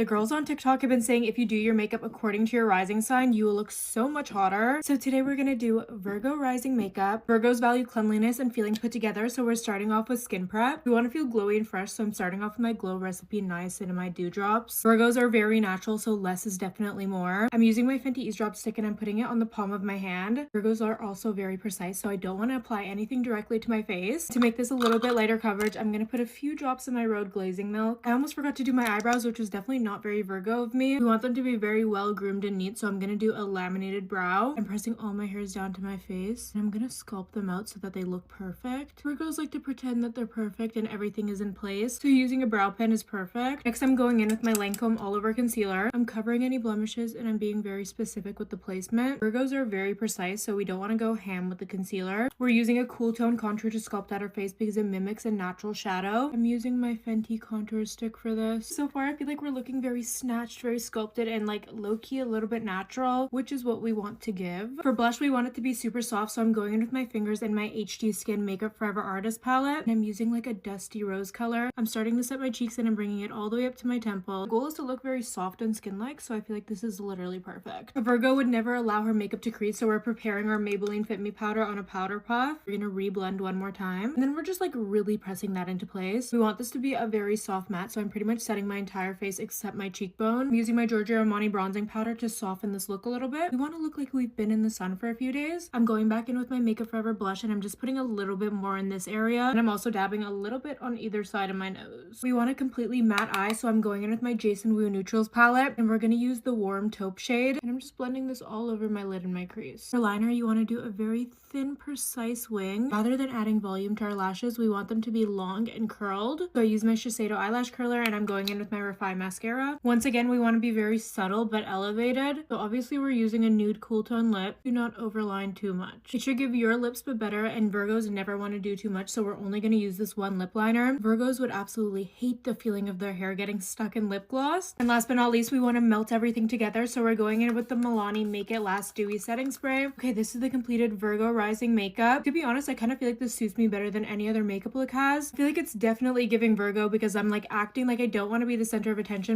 The girls on TikTok have been saying if you do your makeup according to your rising sign, you will look so much hotter. So today we're gonna do Virgo rising makeup. Virgos value cleanliness and feeling put together, so we're starting off with skin prep. We want to feel glowy and fresh, so I'm starting off with my Glow Recipe Niacinamide Dewdrops. Virgos are very natural, so less is definitely more. I'm using my Fenty Ease Drop Stick and I'm putting it on the palm of my hand. Virgos are also very precise, so I don't want to apply anything directly to my face. To make this a little bit lighter coverage, I'm gonna put a few drops of my Road Glazing Milk. I almost forgot to do my eyebrows, which was definitely not very Virgo of me. We want them to be very well groomed and neat, so I'm gonna do a laminated brow. I'm pressing all my hairs down to my face and I'm gonna sculpt them out so that they look perfect. Virgos like to pretend that they're perfect and everything is in place, so using a brow pen is perfect. Next, I'm going in with my Lancome All Over Concealer. I'm covering any blemishes and I'm being very specific with the placement. Virgos are very precise, so we don't want to go ham with the concealer. We're using a cool tone contour to sculpt out our face because it mimics a natural shadow. I'm using my Fenty contour stick for this. So far, I feel like we're looking very snatched, very sculpted, and like low-key a little bit natural, which is what we want to give. For blush, we want it to be super soft, so I'm going in with my fingers and my HD Skin Makeup Forever Artist palette, and I'm using like a dusty rose color. I'm starting to set my cheeks and I'm bringing it all the way up to my temple. The goal is to look very soft and skin-like, so I feel like this is literally perfect. A Virgo would never allow her makeup to crease, so we're preparing our Maybelline Fit Me powder on a powder puff. We're gonna reblend one more time, and then we're just like really pressing that into place. We want this to be a very soft matte, so I'm pretty much setting my entire face except my cheekbone. I'm using my Giorgio Armani bronzing powder to soften this look a little bit. We want to look like we've been in the sun for a few days. I'm going back in with my Makeup Forever blush and I'm just putting a little bit more in this area, and I'm also dabbing a little bit on either side of my nose. We want a completely matte eye, so I'm going in with my Jason Wu Neutrals palette and we're going to use the Warm Taupe shade, and I'm just blending this all over my lid and my crease. For liner, you want to do a very thin, precise wing. Rather than adding volume to our lashes, we want them to be long and curled. So I use my Shiseido eyelash curler and I'm going in with my Refine mascara. Once again, we want to be very subtle but elevated. So obviously we're using a nude cool tone lip. Do not overline too much. It should give your lips but better, and Virgos never want to do too much, so we're only going to use this one lip liner. Virgos would absolutely hate the feeling of their hair getting stuck in lip gloss. And last but not least, we want to melt everything together, so we're going in with the Milani Make It Last Dewy Setting Spray. Okay, this is the completed Virgo rising makeup. To be honest, I kind of feel like this suits me better than any other makeup look has. I feel like it's definitely giving Virgo because I'm like acting like I don't want to be the center of attention,